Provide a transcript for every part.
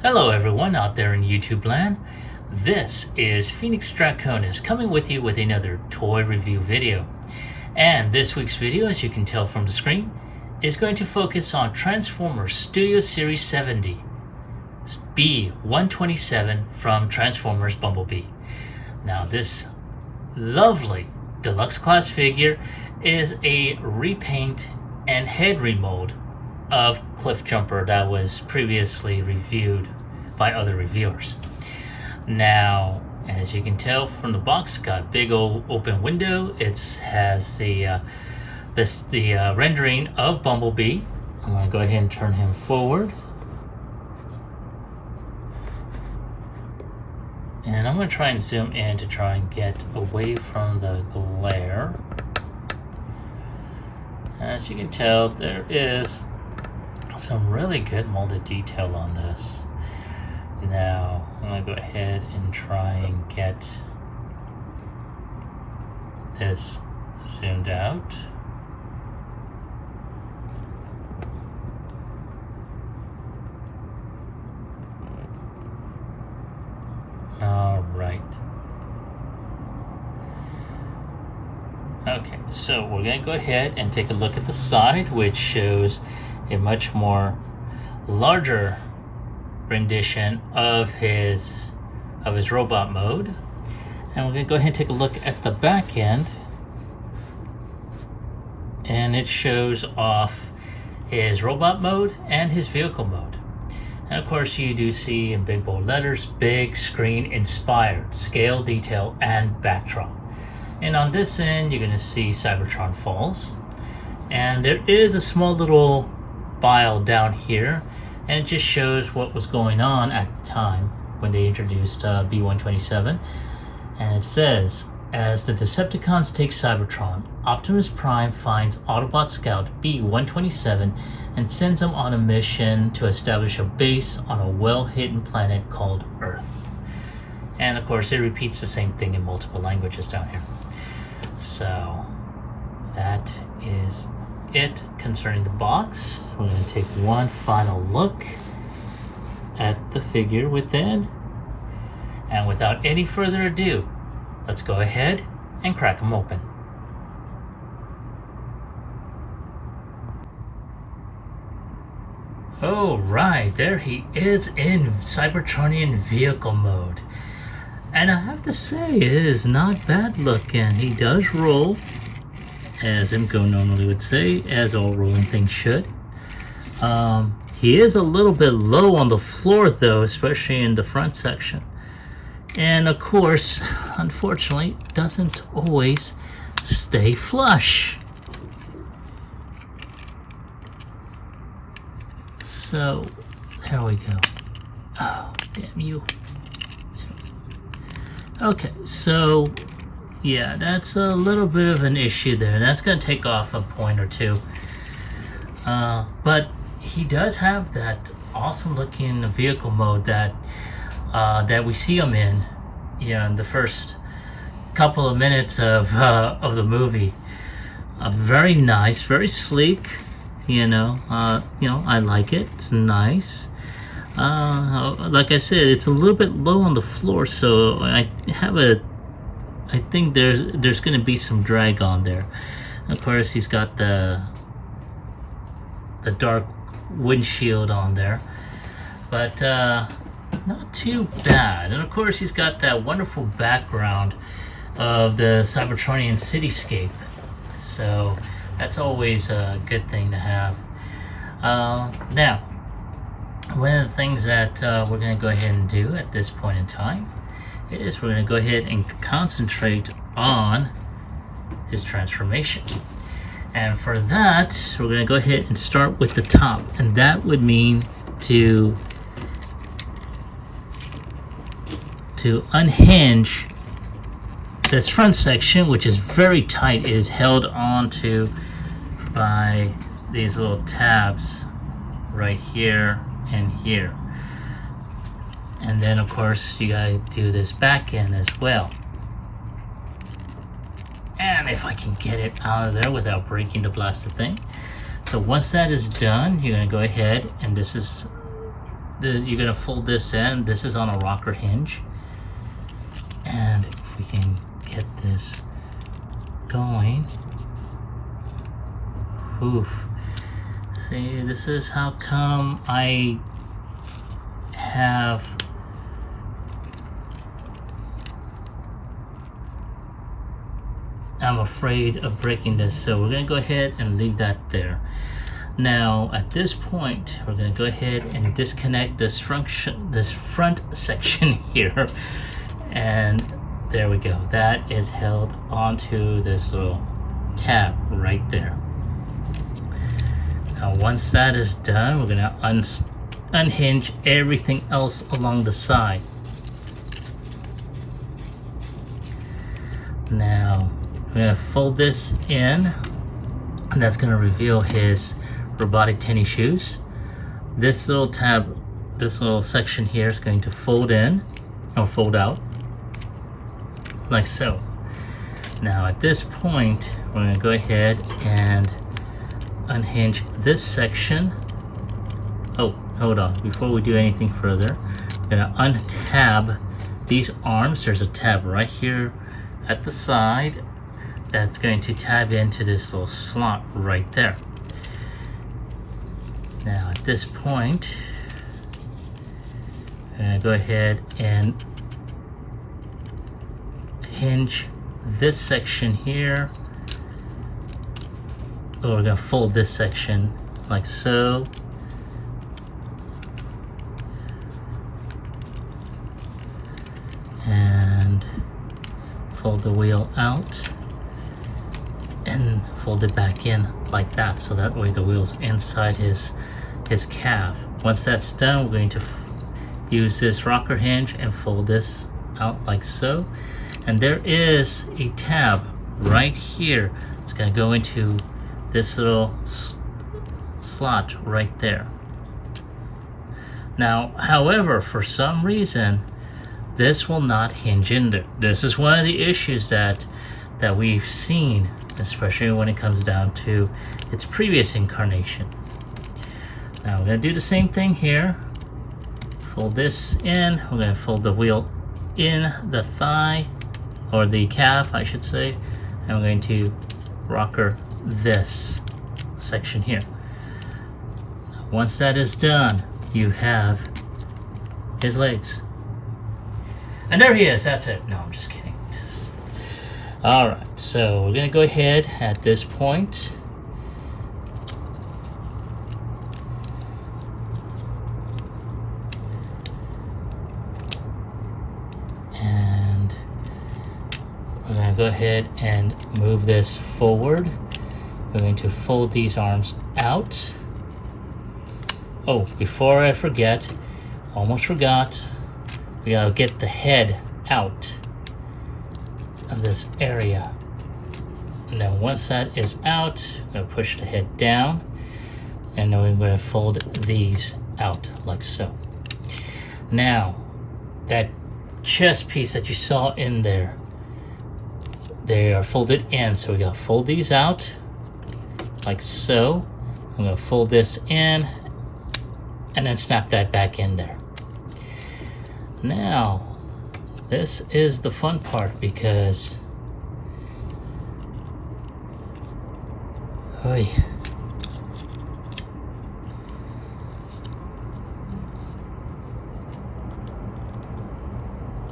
Hello everyone out there in YouTube land. This is Phoenix Draconis coming with you with another toy review video. And this week's video, as you can tell from the screen, is going to focus on Transformers Studio Series 70 B-127 from Transformers Bumblebee. Now this lovely deluxe class figure is a repaint and head remold of Cliff Jumper that was previously reviewed by other reviewers. Now, as you can tell from the box, it's got a big old open window. It has the rendering of Bumblebee. I'm going to go ahead and turn him forward. And I'm going to try and zoom in to try and get away from the glare. As you can tell, there is some really good molded detail on this. Now, I'm going to go ahead and try and get this zoomed out. All right. Okay, so we're going to go ahead and take a look at the side, which shows a much more larger rendition of his robot mode. And we're going to go ahead and take a look at the back end, and it shows off his robot mode and his vehicle mode. And of course you do see in big bold letters, big screen inspired, scale, detail, and backdrop. And on this end you're going to see Cybertron Falls, and there is a small little file down here, and it just shows what was going on at the time when they introduced B-127. And it says, as the Decepticons take Cybertron, Optimus Prime finds Autobot scout B-127 and sends him on a mission to establish a base on a well-hidden planet called Earth. And of course it repeats the same thing in multiple languages down here. So that is it concerning the box. We're going to take one final look at the figure within, and without any further ado, let's go ahead and crack him open. Oh right, there he is in Cybertronian vehicle mode, and I have to say it is not bad looking. He does roll, as Imco normally would say, as all rolling things should. He is a little bit low on the floor though, especially in the front section. And of course, unfortunately, doesn't always stay flush. So, there we go. Oh, damn you. Okay, so yeah, that's a little bit of an issue there. That's going to take off a point or two. But he does have that awesome looking vehicle mode that we see him in, in the first couple of minutes of the movie. Very nice, very sleek. I like it. It's nice. Like I said, it's a little bit low on the floor, so I think there's going to be some drag on there. Of course, he's got the dark windshield on there, but not too bad. And of course, he's got that wonderful background of the Cybertronian cityscape, so that's always a good thing to have. Now, one of the things that we're going to go ahead and do at this point in time is we're going to go ahead and concentrate on his transformation. And for that, we're going to go ahead and start with the top, and that would mean to unhinge this front section, which is very tight. It is held onto by these little tabs right here and here. And then of course you gotta do this back end as well. And if I can get it out of there without breaking the blasted thing. So once that is done, you're gonna go ahead, and this is you're gonna fold this in. This is on a rocker hinge, and if we can get this going. Oof. See, this is how come I'm afraid of breaking this, so we're gonna go ahead and leave that there. Now at this point, we're gonna go ahead and disconnect this front section here, and there we go. That is held onto this little tab right there. Now once that is done, we're gonna unhinge everything else along the side. Now we're gonna fold this in, and that's gonna reveal his robotic tennis shoes. This little tab, this little section here is going to fold in or fold out like so. Now at this point, we're gonna go ahead and unhinge this section. Oh, hold on, before we do anything further, we're gonna untab these arms. There's a tab right here at the side that's going to tab into this little slot right there. Now at this point, I'm gonna go ahead and hinge this section here. We're gonna fold this section like so. And fold the wheel out and fold it back in like that, so that way the wheel's inside his calf. Once that's done, we're going to use this rocker hinge and fold this out like so. And there is a tab right here. It's going to go into this little slot right there. Now, however, for some reason, this will not hinge in there. This is one of the issues that we've seen, especially when it comes down to its previous incarnation. Now we're going to do the same thing here. Fold this in. We're going to fold the wheel in the thigh, or the calf I should say, and we're going to rocker this section here. Once that is done, you have his legs. And there he is, that's it. No, I'm just kidding. Alright, so we're going to go ahead at this point and we're going to go ahead and move this forward. We're going to fold these arms out. Oh, before I forget, almost forgot, we gotta get the head out of this area. And then once that is out, I'm gonna push the head down, and then we're gonna fold these out like so. Now, that chest piece that you saw in there, they are folded in, so we gotta fold these out like so. I'm gonna fold this in and then snap that back in there. Now, this is the fun part because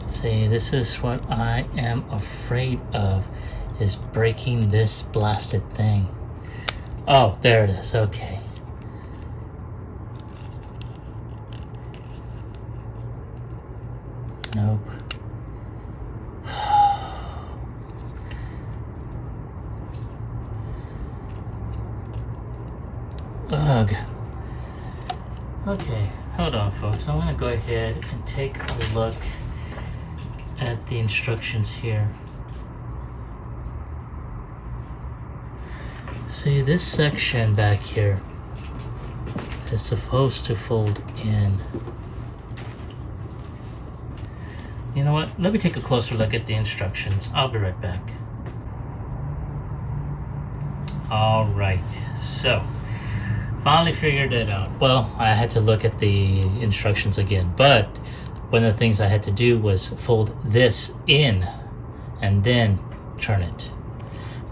see, this is what I am afraid of, is breaking this blasted thing. Oh, there it is, okay. Nope. Ugh. Okay, hold on folks. I'm gonna go ahead and take a look at the instructions here. See, this section back here is supposed to fold in. You know what? Let me take a closer look at the instructions. I'll be right back. Alright, so Finally figured it out. Well, I had to look at the instructions again, but one of the things I had to do was fold this in and then turn it.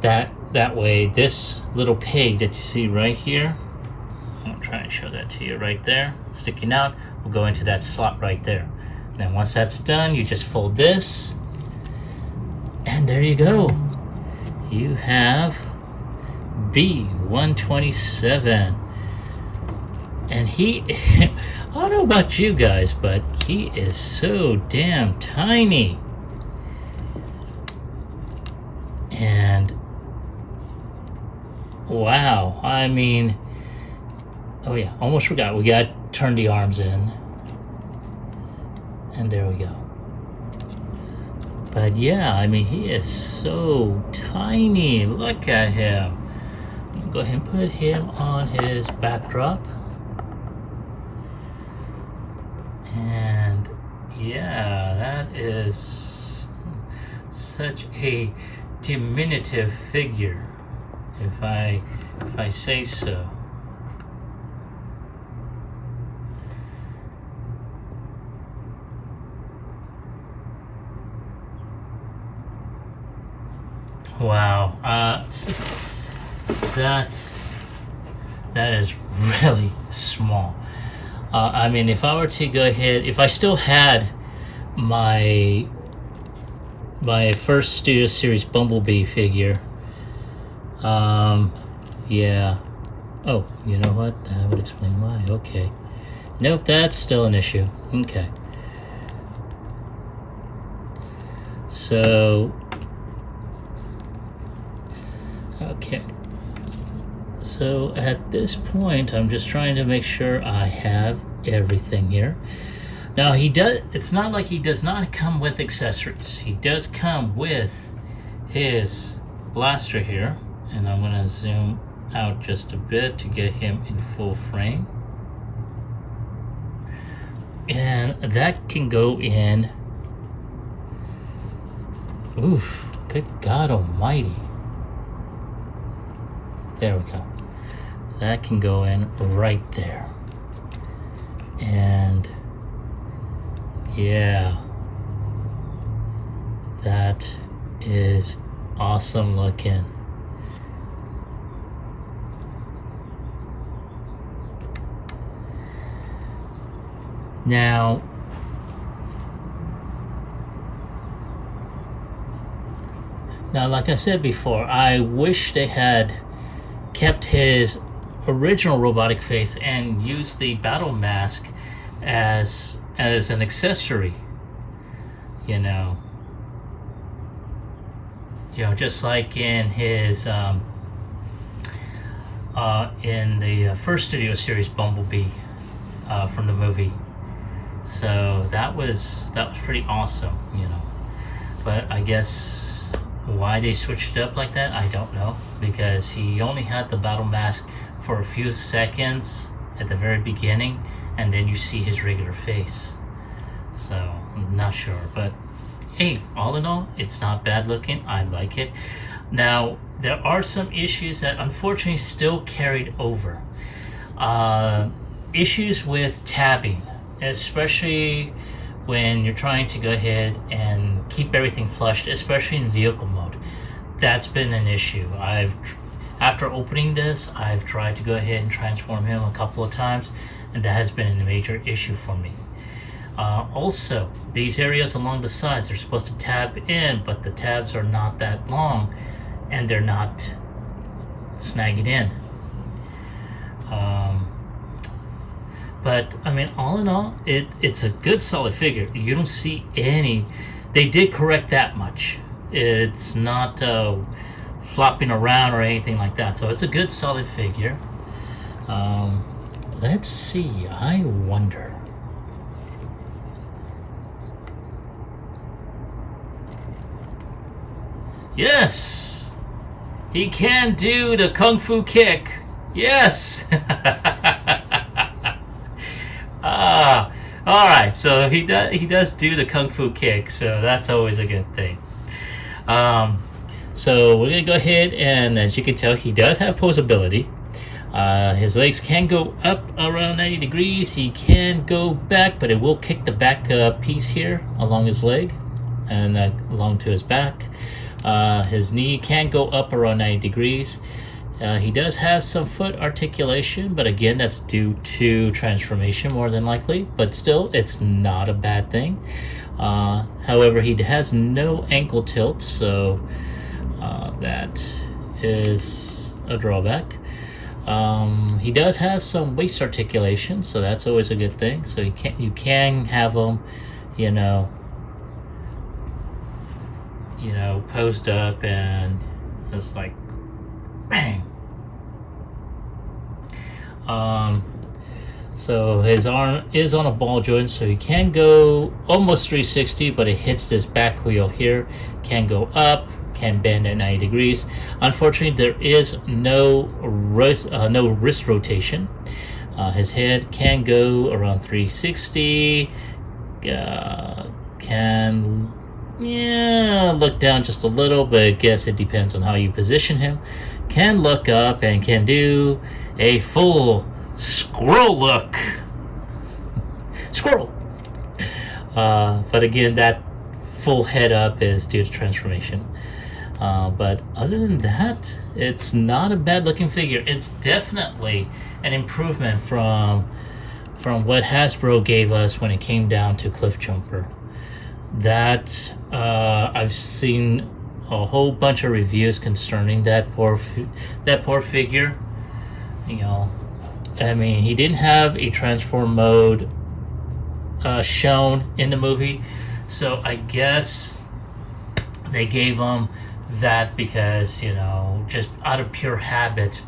That way, this little peg that you see right here, I'll try and show that to you right there, sticking out, will go into that slot right there. And then once that's done, you just fold this, and there you go. You have B-127. And he, I don't know about you guys, but he is so damn tiny. And wow, I mean, oh yeah, almost forgot. We got to turn the arms in. And there we go. But yeah, I mean, he is so tiny. Look at him. I'm gonna go ahead and put him on his backdrop. And yeah, that is such a diminutive figure, if I say so. Wow, that is really small. I mean, if I were to go ahead, if I still had my first Studio Series Bumblebee figure, yeah. Oh, you know what? That would explain why. Okay. Nope, that's still an issue. Okay. So, okay. So at this point, I'm just trying to make sure I have everything here. Now it's not like he does not come with accessories. He does come with his blaster here, and I'm gonna zoom out just a bit to get him in full frame. And that can go in, oof, good God almighty. There we go. That can go in right there. And yeah, that is awesome looking. Now, like I said before, I wish they had kept his original robotic face and used the battle mask as an accessory. You know, just like in his in the first Studio Series Bumblebee from the movie. So that was pretty awesome, But I guess why they switched it up like that, I don't know, because he only had the battle mask for a few seconds at the very beginning, and then you see his regular face. So I'm not sure, but hey, all in all, it's not bad looking. I like it. Now, there are some issues that unfortunately still carried over. Issues with tabbing, especially when you're trying to go ahead and keep everything flushed, especially in vehicle mode. That's been an issue. After opening this, I've tried to go ahead and transform him a couple of times, and that has been a major issue for me. Also, these areas along the sides are supposed to tab in, but the tabs are not that long, and they're not snagging in. But I mean, all in all, it's a good solid figure. You don't see any. They did correct that much. It's not flopping around or anything like that. So it's a good solid figure. Let's see. I wonder. Yes, he can do the kung fu kick. Yes. All right. So he does do the kung fu kick. So that's always a good thing. So we're gonna go ahead and, as you can tell, he does have posability. His legs can go up around 90 degrees. He can go back, but it will kick the back piece here along his leg and along to his back. His knee can go up around 90 degrees. He does have some foot articulation, but again, that's due to transformation more than likely. But still, it's not a bad thing. However, he has no ankle tilt, so that is a drawback. He does have some waist articulation, so that's always a good thing. So you can have him, posed up, and it's like bang. So his arm is on a ball joint, so he can go almost 360, but it hits this back wheel here. Can go up, can bend at 90 degrees. Unfortunately, there is no wrist rotation. His head can go around 360. Can look down just a little, but I guess it depends on how you position him. Can look up and can do a full squirrel look. Squirrel. But again, that full head up is due to transformation. But other than that, it's not a bad looking figure. It's definitely an improvement from what Hasbro gave us when it came down to Cliff Jumper. That I've seen a whole bunch of reviews concerning that poor figure. I mean, he didn't have a transform mode shown in the movie, so I guess they gave him that because just out of pure habit,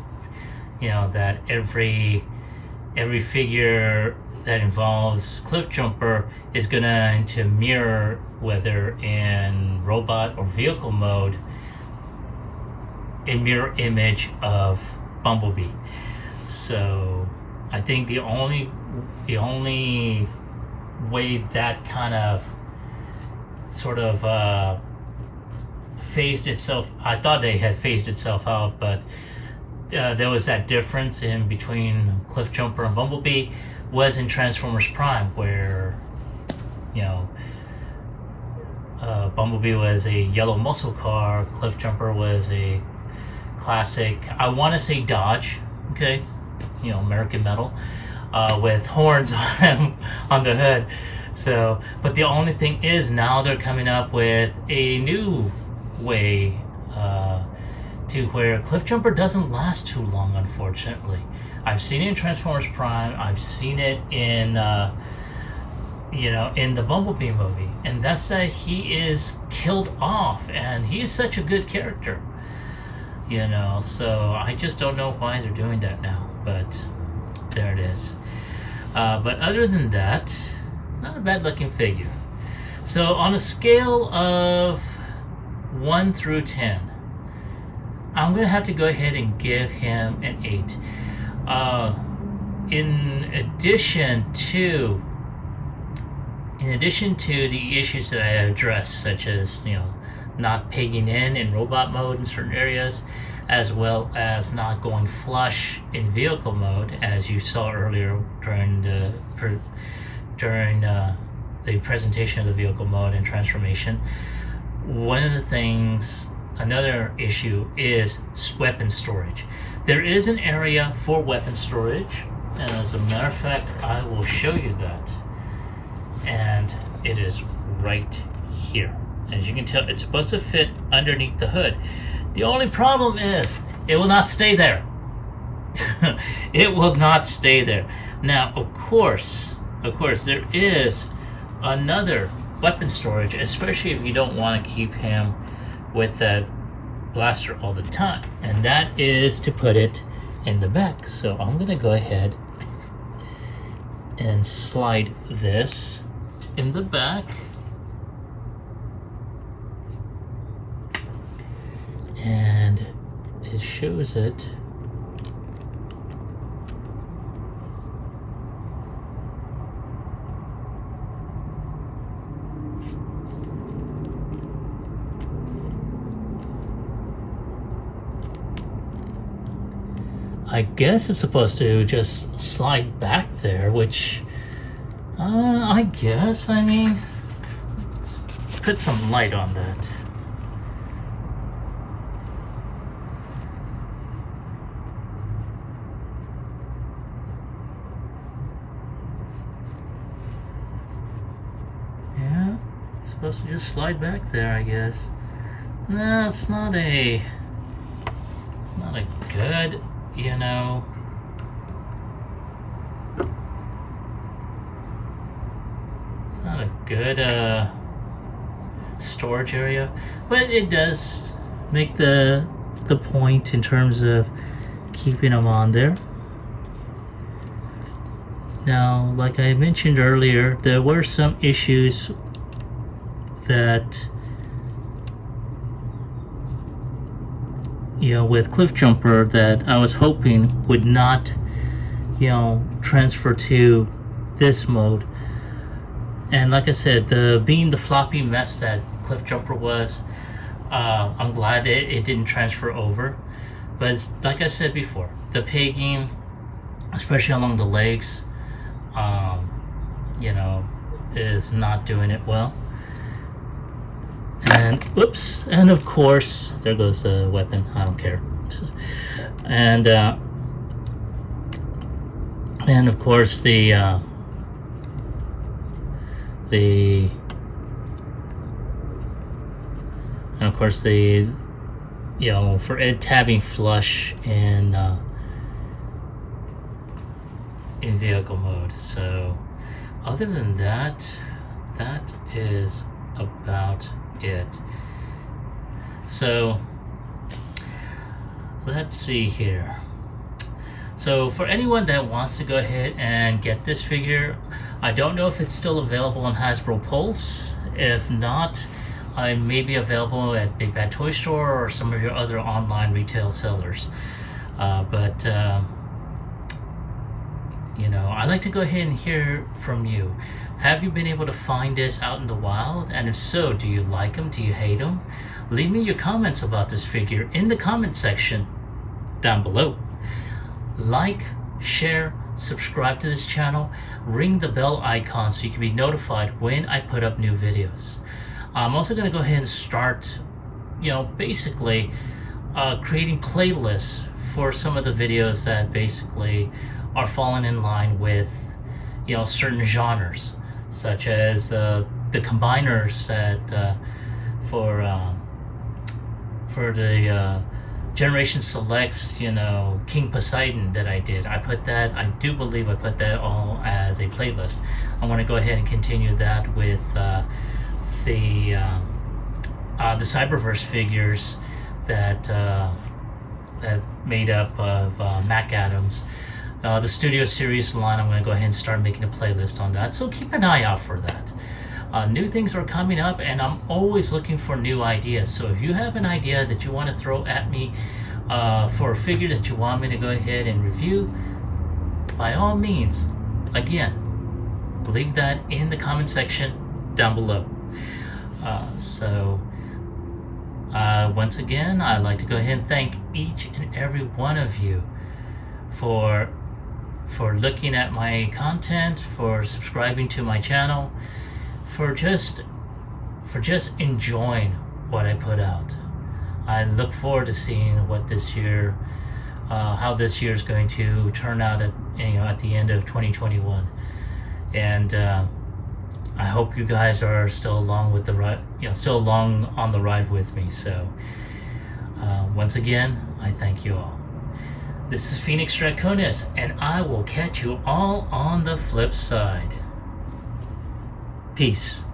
that every figure that involves Cliff Jumper is going to mirror, whether in robot or vehicle mode, a mirror image of Bumblebee. So I think the only way that kind of sort of phased itself, I thought they had phased itself out, but there was that difference in between Cliff Jumper and Bumblebee was in Transformers Prime, where Bumblebee was a yellow muscle car, Cliff Jumper was a classic, I want to say Dodge, okay, American metal, with horns on the hood. So, but the only thing is now they're coming up with a new way to where Cliff Jumper doesn't last too long, unfortunately. I've seen it in Transformers Prime. I've seen it in in the Bumblebee movie, and that's that he is killed off, and he is such a good character. So I just don't know why they're doing that now, but there it is. But other than that, not a bad looking figure. So on a scale of 1 through 10, I'm gonna have to go ahead and give him an 8. In addition to the issues that I have addressed, such as not pegging in robot mode in certain areas, as well as not going flush in vehicle mode, as you saw earlier during the presentation of the vehicle mode and transformation. Another issue is weapon storage. There is an area for weapon storage, and as a matter of fact, I will show you that. And it is right here. As you can tell, it's supposed to fit underneath the hood. The only problem is it will not stay there. It will not stay there. Now, of course, there is another weapon storage, especially if you don't want to keep him with that blaster all the time, and that is to put it in the back. So I'm gonna go ahead and slide this in the back, and it shows it. I guess it's supposed to just slide back there, which I guess, I mean, let's put some light on that. Yeah, it's supposed to just slide back there, I guess. No, it's not a good, you know, it's not a good storage area, but it does make the point in terms of keeping them on there. Now, like I mentioned earlier, there were some issues that, you know, with Cliff Jumper that I was hoping would not, you know, transfer to this mode. And like I said, being the floppy mess that Cliff Jumper was, I'm glad that it didn't transfer over. But like I said before, the pegging, especially along the legs, you know, is not doing it well. And whoops, and of course there goes the weapon. I don't care. And of course the you know, for it tabbing flush in vehicle mode. So other than that, that is about it. So let's see here. So for anyone that wants to go ahead and get this figure, I don't know if it's still available on Hasbro Pulse. If not, I may be available at Big Bad Toy Store or some of your other online retail sellers. You know, I'd like to go ahead and hear from you. Have you been able to find this out in the wild? And if so, do you like them? Do you hate them? Leave me your comments about this figure in the comment section down below. Like, share, subscribe to this channel, ring the bell icon so you can be notified when I put up new videos. I'm also going to go ahead and start, you know, basically creating playlists for some of the videos that basically are falling in line with, you know, certain genres, such as the combiners that for the Generation Selects, you know, King Poseidon that I did. I do believe I put that all as a playlist. I want to go ahead and continue that with the Cyberverse figures that made up of Mac Adams. The Studio Series line, I'm going to go ahead and start making a playlist on that. So keep an eye out for that. New things are coming up, and I'm always looking for new ideas. So if you have an idea that you want to throw at me for a figure that you want me to go ahead and review, by all means, again, leave that in the comment section down below. Once again, I'd like to go ahead and thank each and every one of you for looking at my content, for subscribing to my channel, for just enjoying what I put out. I look forward to seeing what this year, how this year is going to turn out at the end of 2021, and I hope you guys are still along with the ride, still along on the ride with me. So once again, I thank you all. This is Phoenix Draconis, and I will catch you all on the flip side. Peace.